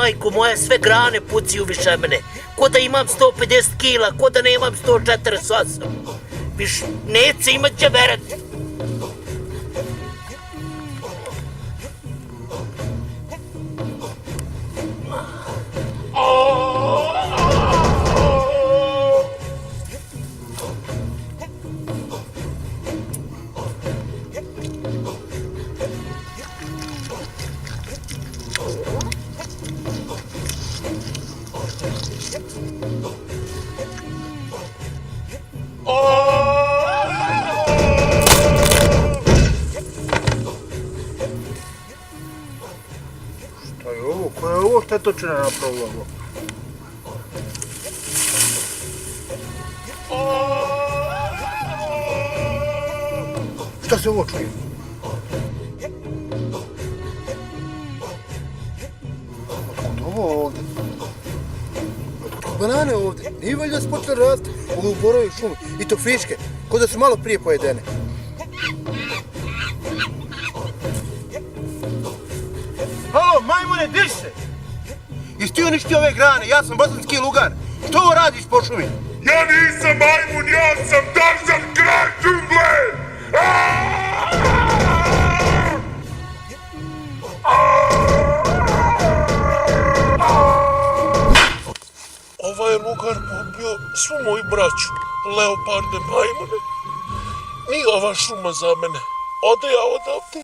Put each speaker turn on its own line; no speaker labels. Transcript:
majku moja, sve grane puciju više mene. Ko da imam 150 kila, ko da nemam 148. Viš, neće imat će verati.
Šta je ovo? Koja je ovo štetočina napravila ovo? Šta se ovo čuje? Otkud ovo ovdje? Otkud banane ovdje? Nije valjda se počeli rasti u borovoj šumi. I to friške, ko da su malo prije pojedene. Halo, majmune, diš se! Jesi ti uništio ove grane? Ja sam bosanski lugar. Što ovo radiš po šumi?
Ja nisam majmun, ja sam Tarzan, kralj džungle!
Ovaj lugar pobio svu moju braću, leoparde, majmune. Nije ova šuma za mene. Ode ja odavde.